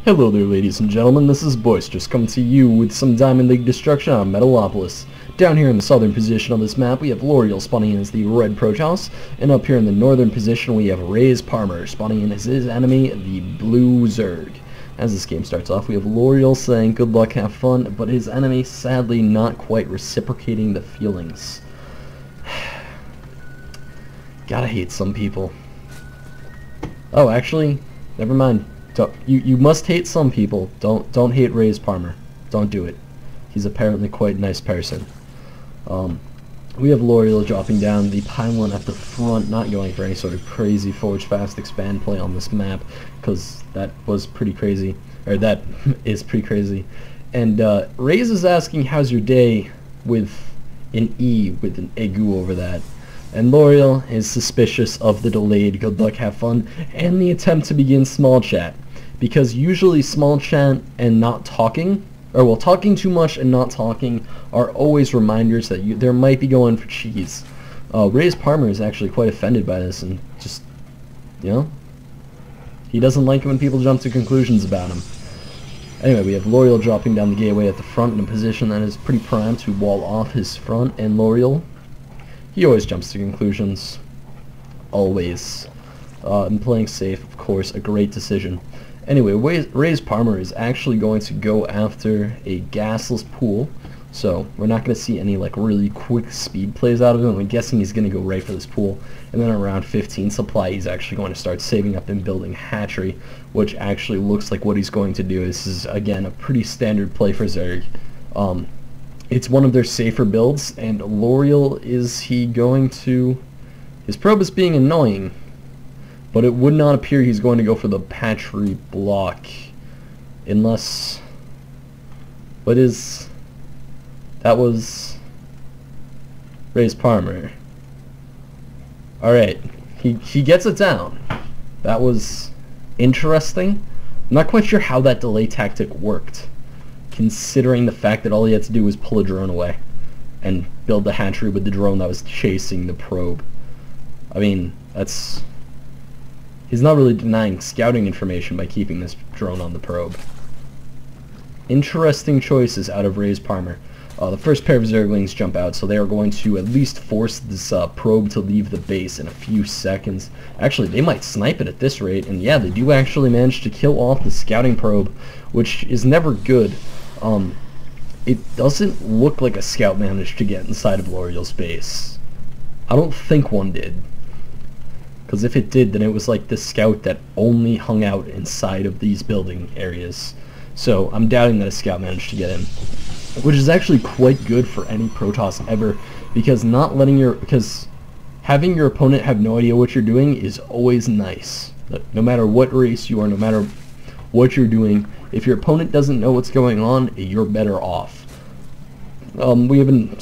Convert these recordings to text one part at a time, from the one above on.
Hello there, ladies and gentlemen, this is Boisterous coming to you with some Diamond League destruction on Metalopolis. Down here in the southern position on this map, we have Lauriel spawning in as the red Protoss, and up here in the northern position, we have RaZeParmar spawning in as his enemy, the blue Zerg. As this game starts off, we have Lauriel saying good luck, have fun, but his enemy sadly not quite reciprocating the feelings. Gotta hate some people. Oh, actually, never mind. You must hate some people. Don't hate RaZeParmar. Don't do it. He's apparently quite a nice person. We have Lauriel dropping down the pylon at the front, not going for any sort of crazy forge fast expand play on this map, because that was pretty crazy, or that is pretty crazy. And Raze is asking, how's your day, with an E, with an egu over that. And Lauriel is suspicious of the delayed good luck, have fun, and the attempt to begin small chat. Because usually small chat and not talking, or well, talking too much and not talking, are always reminders that there might be going for cheese. RaZeParmar is actually quite offended by this, and just, you know, he doesn't like it when people jump to conclusions about him. Anyway, we have Lauriel dropping down the gateway at the front in a position that is pretty primed to wall off his front, and Lauriel, he always jumps to conclusions. Always. And playing safe, of course, a great decision. Anyway, RaZeParmar is actually going to go after a gasless pool, so we're not going to see any like really quick speed plays out of him. I'm guessing he's going to go right for this pool, and then around 15 supply he's actually going to start saving up and building hatchery, which actually looks like what he's going to do. This is, again, a pretty standard play for Zerg. It's one of their safer builds, and Lauriel, is he going to... His probe is being annoying, but it would not appear he's going to go for the hatchery block, unless... What is... That was... RaZeParmar. Alright, he gets it down. That was interesting. I'm not quite sure how that delay tactic worked, considering the fact that all he had to do was pull a drone away and build the hatchery with the drone that was chasing the probe. I mean, that's... He's not really denying scouting information by keeping this drone on the probe. Interesting choices out of RaZeParmar. The first pair of Zerglings jump out, so they are going to at least force this probe to leave the base in a few seconds. Actually, they might snipe it at this rate, and yeah, they do actually manage to kill off the scouting probe, which is never good. It doesn't look like a scout managed to get inside of Lauriel's base. I don't think one did. Because if it did, then it was like the scout that only hung out inside of these building areas. So I'm doubting that a scout managed to get in. Which is actually quite good for any Protoss ever, because having your opponent have no idea what you're doing is always nice. No matter what race you are, no matter what you're doing, if your opponent doesn't know what's going on, you're better off. We have an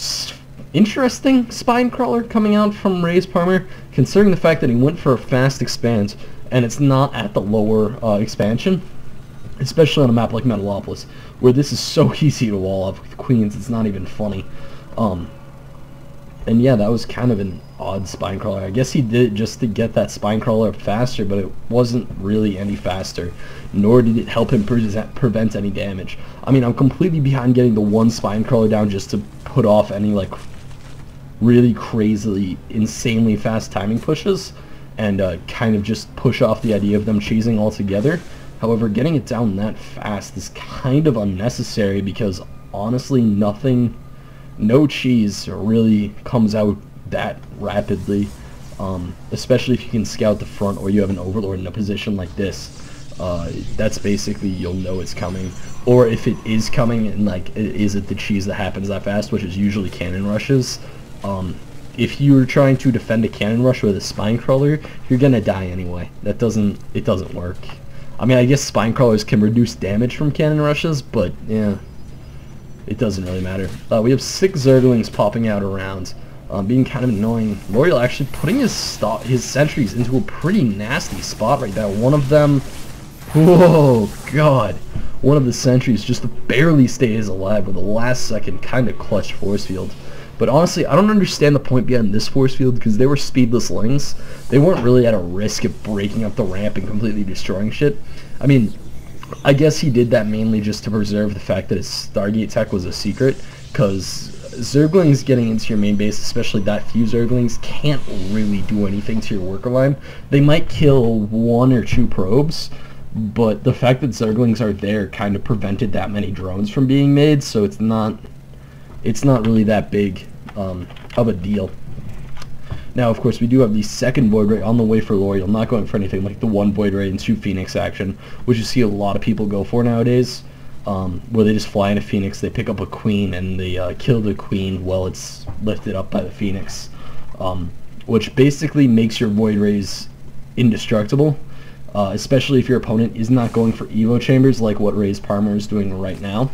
interesting spine crawler coming out from RaZeParmar, considering the fact that he went for a fast expand, and it's not at the lower expansion, especially on a map like Metalopolis, where this is so easy to wall up with queens, it's not even funny. And yeah, that was kind of an odd spine crawler. I guess he did it just to get that spine crawler up faster, but it wasn't really any faster, nor did it help him prevent any damage. I mean, I'm completely behind getting the one spine crawler down just to put off any like really crazily, insanely fast timing pushes, and kind of just push off the idea of them cheesing altogether. However, getting it down that fast is kind of unnecessary, because honestly no cheese really comes out that rapidly, especially if you can scout the front or you have an overlord in a position like this. That's basically, you'll know it's coming. Or if it is coming, and like, is it the cheese that happens that fast, which is usually cannon rushes. If you're trying to defend a cannon rush with a spine crawler, you're gonna die anyway. It doesn't work. I mean, I guess spine crawlers can reduce damage from cannon rushes, but yeah, it doesn't really matter. We have 6 Zerglings popping out around, being kind of annoying. Lauriel actually putting his sentries into a pretty nasty spot right there. One of them, whoa, god, one of the sentries just barely stays alive with a last second kind of clutch force field. But honestly, I don't understand the point behind this force field, because they were speedless lings. They weren't really at a risk of breaking up the ramp and completely destroying shit. I mean, I guess he did that mainly just to preserve the fact that his Stargate tech was a secret, because Zerglings getting into your main base, especially that few Zerglings, can't really do anything to your worker line. They might kill 1 or 2 probes, but the fact that Zerglings are there kind of prevented that many drones from being made, so it's not really that big of a deal. Now, of course, we do have the second Void Ray on the way for Lauriel, not going for anything like the 1 Void Ray and 2 Phoenix action, which you see a lot of people go for nowadays, where they just fly into Phoenix, they pick up a Queen, and they kill the Queen while it's lifted up by the Phoenix, which basically makes your Void Rays indestructible, especially if your opponent is not going for Evo Chambers like what RaZeParmar is doing right now.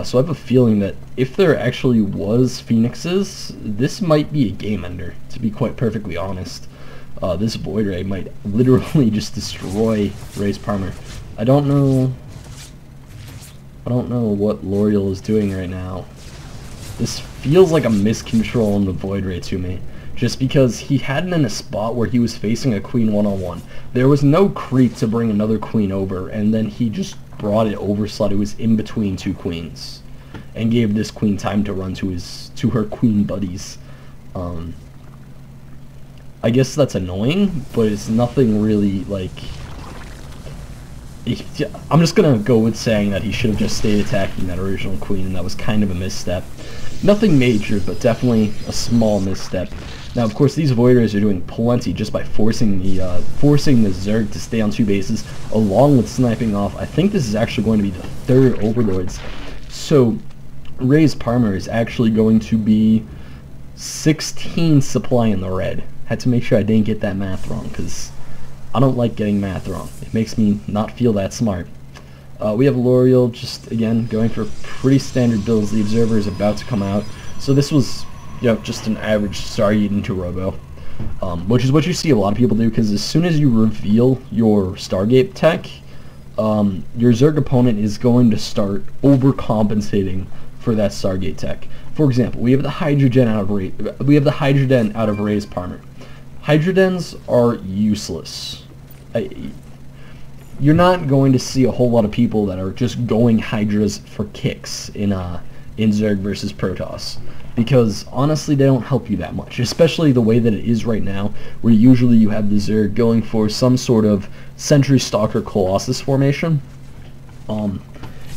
So I have a feeling that if there actually was Phoenixes, this might be a game ender, to be quite perfectly honest. This Void Ray might literally just destroy RaZeParmar. I don't know what Lauriel is doing right now. This feels like a miscontrol on the Void Ray to me, just because he had it in a spot where he was facing a Queen one-on-one. There was no creep to bring another Queen over, and then he just brought it over so that it was in between 2 Queens, and gave this Queen time to run to her Queen buddies. I guess that's annoying, but it's nothing really like. I'm just gonna go with saying that he should have just stayed attacking that original Queen, and that was kind of a misstep. Nothing major, but definitely a small misstep. Now, of course, these Void Rays are doing plenty just by forcing the Zerg to stay on 2 bases, along with sniping off. I think this is actually going to be the 3rd Overlords. So, RaZeParmar is actually going to be 16 supply in the red. Had to make sure I didn't get that math wrong, because I don't like getting math wrong. It makes me not feel that smart. We have Lauriel just, again, going for pretty standard builds. The Observer is about to come out. So this was, just an average Stargate into Robo, which is what you see a lot of people do, because as soon as you reveal your Stargate tech, your Zerg opponent is going to start overcompensating for that Stargate tech. For example, we have the Hydrogen out of RaZeParmar. Hydrodens are useless. You're not going to see a whole lot of people that are just going Hydras for kicks in Zerg versus Protoss, because honestly they don't help you that much, especially the way that it is right now, where usually you have the Zerg going for some sort of Sentry Stalker Colossus formation.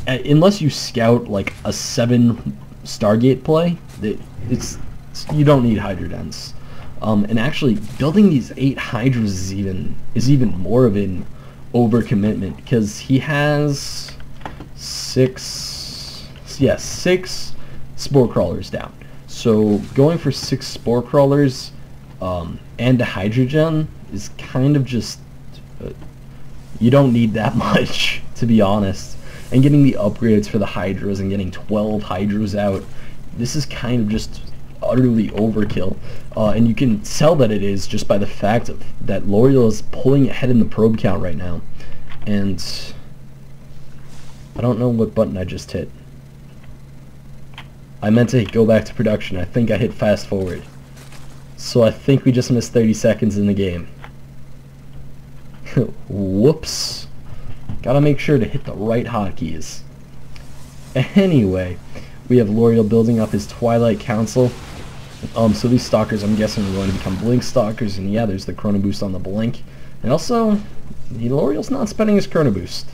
Unless you scout like a 7 Stargate play, you don't need Hydrodens. And actually building these 8 Hydras is even more of an overcommitment, because he has 6 Spore Crawlers down. So going for 6 Spore Crawlers and a Hydrogen is kind of just you don't need that much, to be honest. And getting the upgrades for the Hydras and getting 12 Hydras out, this is kind of just utterly overkill, and you can tell that it is just by the fact that Lauriel is pulling ahead in the probe count right now, and I don't know what button I just hit. I meant to go back to production. I think I hit fast forward, so I think we just missed 30 seconds in the game. Whoops. Gotta make sure to hit the right hotkeys. Anyway, we have Lauriel building up his Twilight Council. So these Stalkers, I'm guessing, are going to become Blink Stalkers, and yeah, there's the Chrono Boost on the Blink. And also, Lauriel's not spending his Chrono Boost,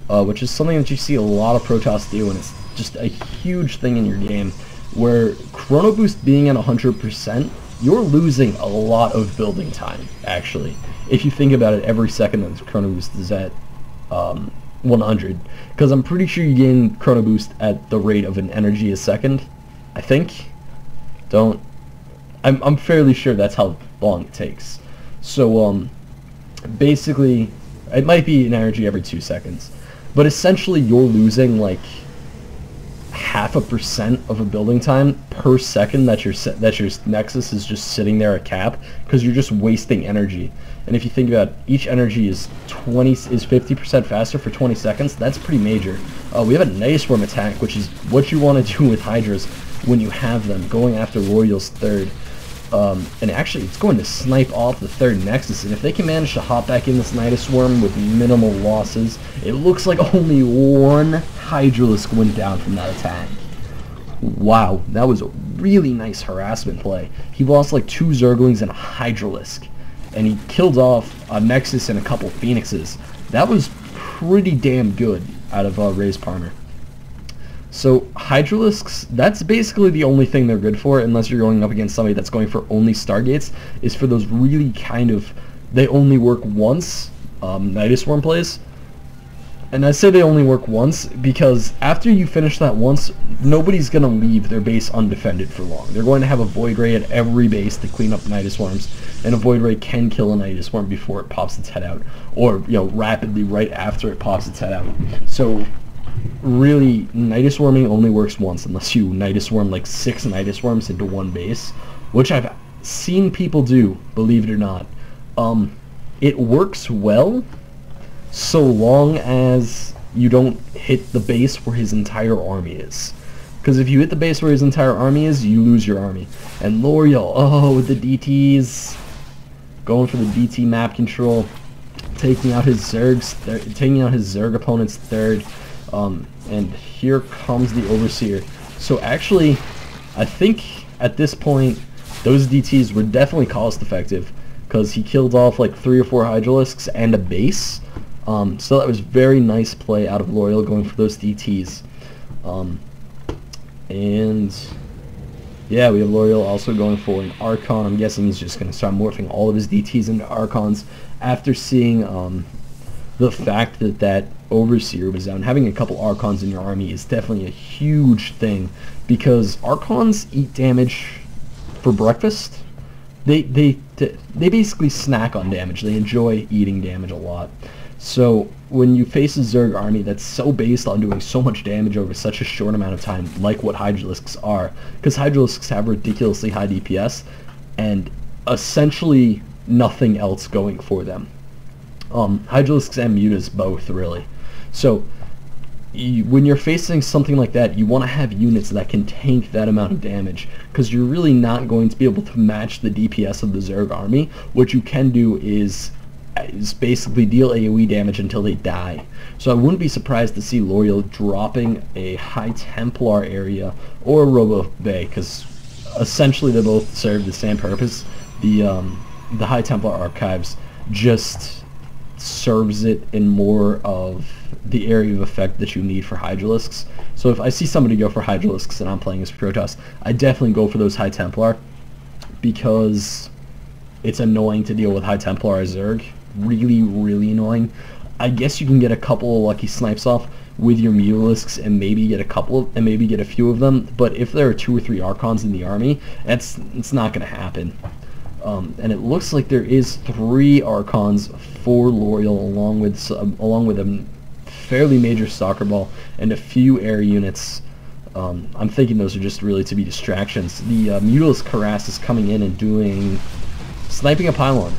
which is something that you see a lot of Protoss do, and it's just a huge thing in your game, where Chrono Boost being at 100%, you're losing a lot of building time, actually. If you think about it, every second that the Chrono Boost is at 100, because I'm pretty sure you gain Chrono Boost at the rate of an energy a second, I think. I'm fairly sure that's how long it takes. So basically, it might be an energy every 2 seconds, but essentially you're losing like 0.5% of a building time per second that your Nexus is just sitting there at cap, because you're just wasting energy. And if you think about it, each energy is 50% faster for 20 seconds. That's pretty major. We have a Night Swarm attack, which is what you want to do with Hydras when you have them, going after Lauriel's 3rd. And actually, it's going to snipe off the third Nexus, and if they can manage to hop back in this Nidus Swarm with minimal losses, it looks like only one Hydralisk went down from that attack. Wow, that was a really nice harassment play. He lost like 2 Zerglings and a Hydralisk, and he killed off a Nexus and a couple Phoenixes. That was pretty damn good out of RaZeParmar. So Hydralisks, that's basically the only thing they're good for, unless you're going up against somebody that's going for only Stargates, is for those really kind of, they only work once, Nidus Swarm plays. And I say they only work once because after you finish that once, nobody's going to leave their base undefended for long. They're going to have a Void Ray at every base to clean up Nidus Swarms, and a Void Ray can kill a Nidus Swarm before it pops its head out, or rapidly right after it pops its head out. So really, Nidus Swarming only works once unless you Nidus Swarm like 6 Nidus Swarms into one base, which I've seen people do, believe it or not. It works well so long as you don't hit the base where his entire army is. Because if you hit the base where his entire army is, you lose your army. And Lauriel, oh, with the DTs, going for the DT map control, taking out his Zergs, taking out his Zerg opponent's third. And here comes the Overseer. So actually, I think at this point, those DTs were definitely cost effective, because he killed off like 3 or 4 Hydralisks and a base. So that was very nice play out of Lauriel going for those DTs. And yeah, we have Lauriel also going for an Archon. I'm guessing he's just going to start morphing all of his DTs into Archons after seeing the fact that that Overseer was down. Having a couple Archons in your army is definitely a huge thing, because Archons eat damage for breakfast. They basically snack on damage. They enjoy eating damage a lot. So when you face a Zerg army that's so based on doing so much damage over such a short amount of time, like what Hydralisks are, because Hydralisks have ridiculously high DPS and essentially nothing else going for them. Hydralisks and Mutas both, really. So when you're facing something like that, you want to have units that can tank that amount of damage, because you're really not going to be able to match the DPS of the Zerg army. What you can do is basically deal AoE damage until they die. So I wouldn't be surprised to see Lauriel dropping a High Templar area or a Robo Bay, because essentially they both serve the same purpose. The High Templar Archives just serves it in more of the area of effect that you need for Hydralisks. So if I see somebody go for Hydralisks and I'm playing as Protoss, I definitely go for those High Templar, because it's annoying to deal with High Templar as Zerg. Really, really annoying. I guess you can get a couple of lucky snipes off with your Mutalisks and maybe get a few of them, but if there are 2 or 3 Archons in the army, it's not going to happen. And it looks like there is 3 Archons for Lauriel, along with a fairly major Soccer Ball and a few air units. I'm thinking those are just really to be distractions. The Mutalisk Harass is coming in and sniping a pylon.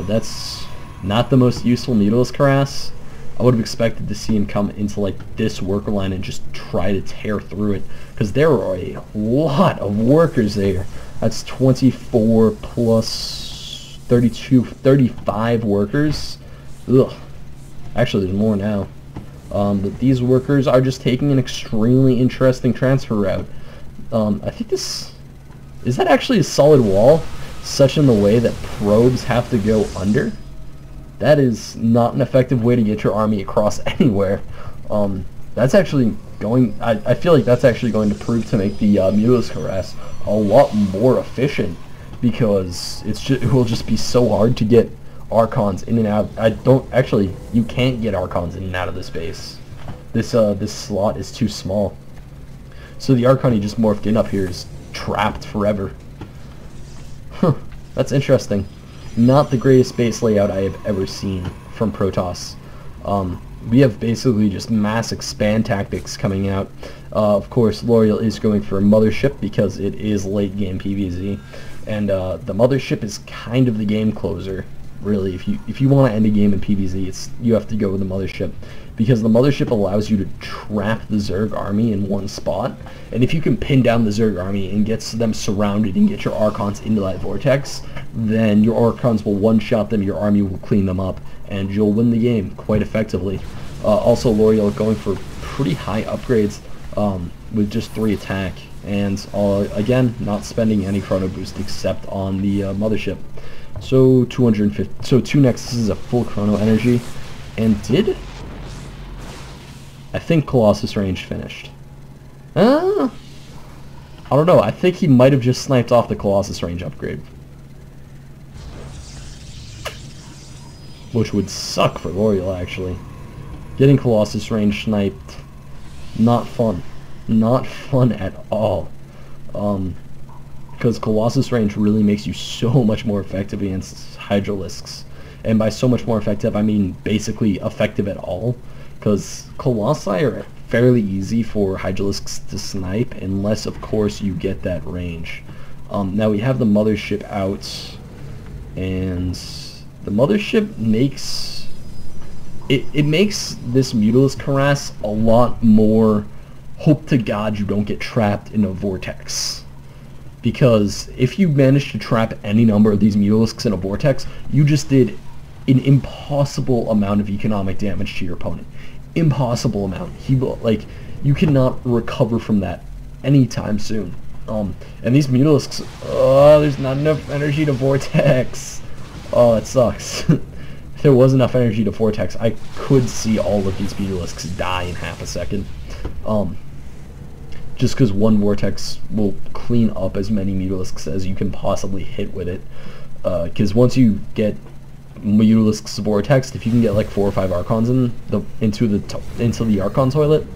That's not the most useful Mutalisk Harass. I would have expected to see him come into like this worker line and just try to tear through it, because there are a lot of workers there. That's 24 plus 32, 35 workers. Ugh. Actually, there's more now. But these workers are just taking an extremely interesting transfer route. I think is that actually a solid wall, such in the way that probes have to go under? That is not an effective way to get your army across anywhere. That's actually going, I feel like that's actually going to prove to make the Mutalisk Harass a lot more efficient, because it will just be so hard to get Archons in and out. You can't get Archons in and out of this base. This slot is too small. So the Archon he just morphed in up here is trapped forever. Huh, that's interesting. Not the greatest base layout I have ever seen from Protoss. We have basically just mass expand tactics coming out. Of course, Lauriel is going for a mothership because it is late game PvZ, and the mothership is kind of the game closer. really. If you want to end a game in PvZ, you have to go with the Mothership, because the Mothership allows you to trap the Zerg army in one spot, and if you can pin down the Zerg army and get them surrounded and get your Archons into that vortex, then your Archons will one-shot them, your army will clean them up, and you'll win the game quite effectively. Also, Lauriel going for pretty high upgrades with just 3 attack, and again, not spending any chrono boost except on the Mothership. So 250. So 2 Nexuses of full chrono energy, and I think Colossus range finished. I don't know. I think he might have just sniped off the Colossus range upgrade, which would suck for Lauriel, actually. Getting Colossus range sniped, not fun. Not fun at all. Because Colossus range really makes you so much more effective against Hydralisks. And by so much more effective, I mean basically effective at all. Because Colossi are fairly easy for Hydralisks to snipe, unless of course you get that range. Now we have the Mothership out, and the Mothership makes... It makes this Mutalisk harass a lot more hope to God you don't get trapped in a vortex. Because if you manage to trap any number of these Mutalisks in a vortex, you just did an impossible amount of economic damage to your opponent. Impossible amount. Like, you cannot recover from that anytime soon. And these Mutalisks, there's not enough energy to vortex. Oh, that sucks. If there was enough energy to vortex, I could see all of these Mutalisks die in half a second. Just because one vortex will clean up as many Mutalisks as you can possibly hit with it. Because once you get Mutalisks vortexed, if you can get like 4 or 5 Archons into the Archon toilet,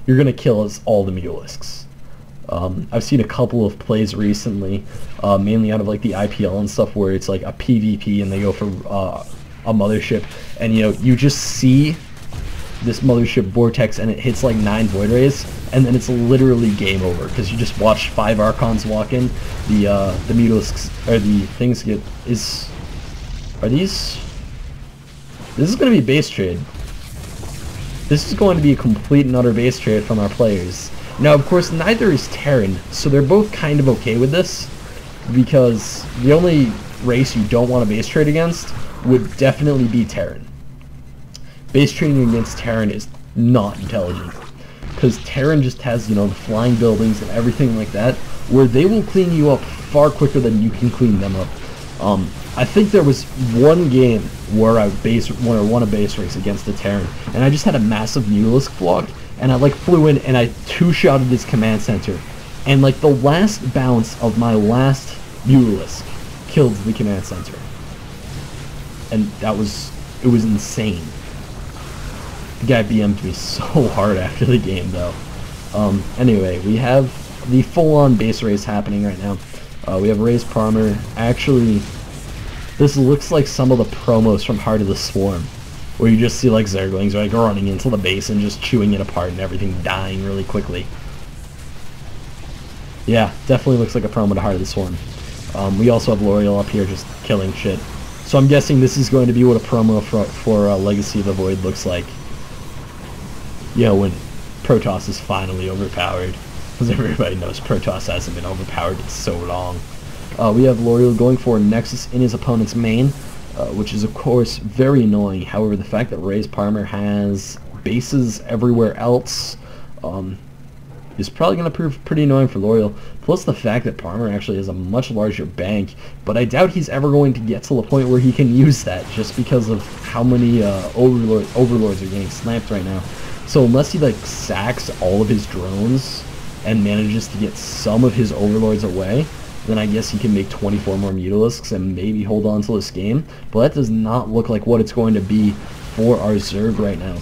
you're gonna kill all the Mutalisks. I've seen a couple of plays recently, mainly out of like the IPL and stuff, where it's like a PvP and they go for a Mothership, and you just see this Mothership vortex and it hits like 9 Void Rays, and then it's literally game over because you just watch 5 Archons walk in. The Mutalisks, or the things this is going to be base trade. This is going to be a complete and utter base trade from our players. Now, of course, neither is Terran, so they're both kind of okay with this, because the only race you don't want to base trade against would definitely be Terran. Base trading against Terran is not intelligent, because Terran just has, the flying buildings and everything like that, where they will clean you up far quicker than you can clean them up. I think there was one game where I won a base race against a Terran, and I just had a massive Mutalisk flock, and I like flew in and I 2-shotted his command center, and like the last bounce of my last Mutalisk killed the command center, and it was insane. The guy BM'd me so hard after the game, though. Anyway, we have the full-on base race happening right now. We have RaZeParmar. Actually, this looks like some of the promos from Heart of the Swarm, where you just see like Zerglings like running into the base and just chewing it apart and everything dying really quickly. Yeah, definitely looks like a promo to Heart of the Swarm. We also have Lauriel up here just killing shit. So I'm guessing this is going to be what a promo for Legacy of the Void looks like. When Protoss is finally overpowered. Because everybody knows Protoss hasn't been overpowered in so long. We have Lauriel going for a Nexus in his opponent's main, which is of course very annoying. However, the fact that RaZeParmar has bases everywhere else is probably going to prove pretty annoying for Lauriel. Plus the fact that Parmar actually has a much larger bank, but I doubt he's ever going to get to the point where he can use that, just because of how many overlords are getting sniped right now. So unless he like sacks all of his drones and manages to get some of his overlords away, then I guess he can make 24 more Mutalisks and maybe hold on to this game. But that does not look like what it's going to be for our Zerg right now.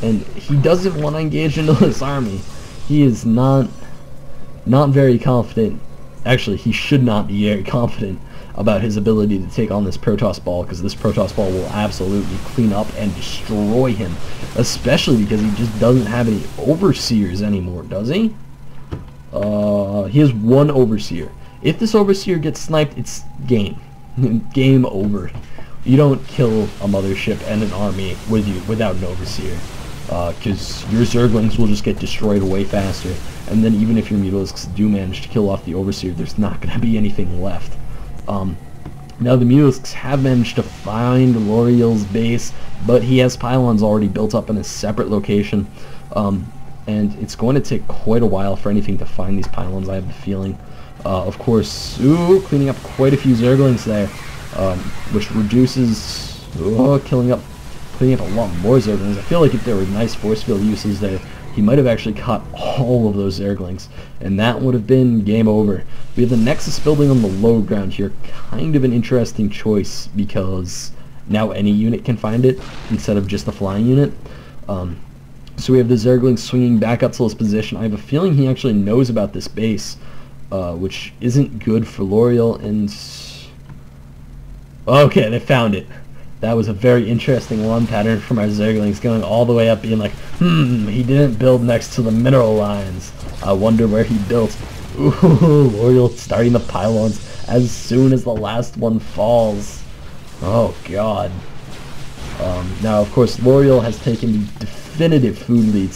And he doesn't want to engage into this army. He is not very confident. Actually, he should not be very confident about his ability to take on this Protoss ball, because this Protoss ball will absolutely clean up and destroy him. Especially because he just doesn't have any Overseers anymore, does he? He has one Overseer. If this Overseer gets sniped, it's game. Game over. You don't kill a mothership and an army without an overseer, because your zerglings will just get destroyed way faster. And then even if your mutalisks do manage to kill off the overseer, there's not going to be anything left. Now the mutalisks have managed to find Lauriel's base, but he has pylons already built up in a separate location, and it's going to take quite a while for anything to find these pylons, I have the feeling. Of course, cleaning up quite a few zerglings there, which reduces, cleaning up a lot more zerglings. I feel like if there were nice force field uses there, he might have actually caught all of those zerglings, and that would have been game over. We have the Nexus building on the low ground here, kind of an interesting choice, because now any unit can find it, instead of just the flying unit. So we have the zerglings swinging back up to his position. I have a feeling he actually knows about this base, which isn't good for Lauriel, and... Okay, they found it. That was a very interesting run pattern from our zerglings, going all the way up, being like, he didn't build next to the mineral lines. I wonder where he built. Ooh, Lauriel starting the pylons as soon as the last one falls. Oh god. Now, of course, Lauriel has taken the definitive food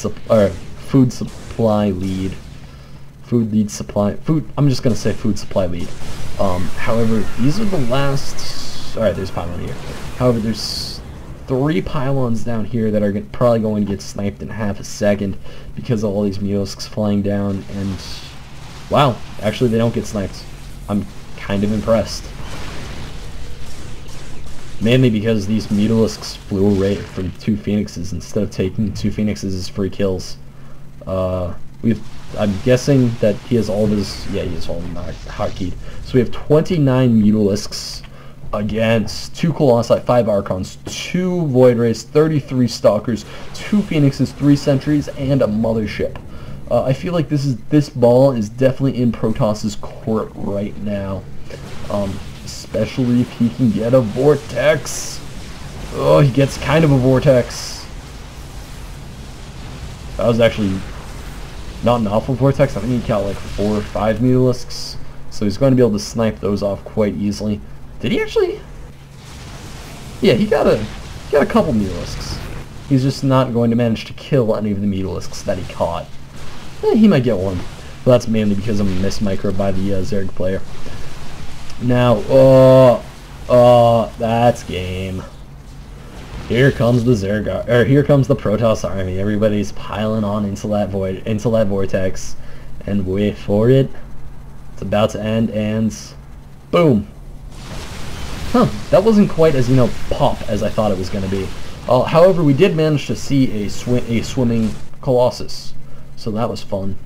supply lead. I'm just gonna say food supply lead. However, these are the last... Alright, there's a pylon here. However, there's 3 pylons down here that are probably going to get sniped in half a second because of all these mutalisks flying down, and... Wow, actually they don't get sniped. I'm kind of impressed. Mainly because these mutalisks flew away from 2 phoenixes instead of taking 2 phoenixes as free kills. I'm guessing that he has all of his... Yeah, he has all of them hotkeyed. So we have 29 mutalisks against 2 Colossi, 5 Archons, 2 Void Rays, 33 Stalkers, 2 Phoenixes, 3 Sentries, and a Mothership. I feel like this ball is definitely in Protos's court right now. Especially if he can get a Vortex. Oh, he gets kind of a Vortex. That was actually not an awful Vortex. I think he got like 4 or 5 mutalisks. So he's going to be able to snipe those off quite easily. Did he actually? Yeah, he got a couple mutalisks. He's just not going to manage to kill any of the mutalisks that he caught. He might get one. But that's mainly because of a missed micro by the Zerg player. Now, that's game. Here comes the Zerg, or here comes the Protoss army. Everybody's piling on into that vortex, and wait for it. It's about to end, and boom. Huh, that wasn't quite as, pop as I thought it was going to be. However, we did manage to see a swimming Colossus, so that was fun.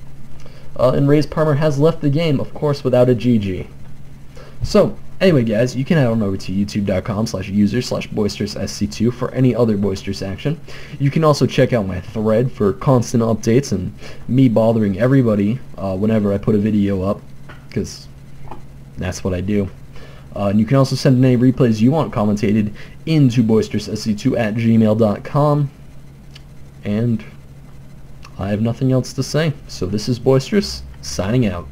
And RaZeParmar has left the game, of course, without a GG. So, anyway guys, you can head on over to youtube.com/user/boisteroussc2 for any other Boisterous action. You can also check out my thread for constant updates and me bothering everybody whenever I put a video up, because that's what I do. And you can also send in any replays you want commentated into boisteroussc2@gmail.com. And I have nothing else to say, so this is Boisterous, signing out.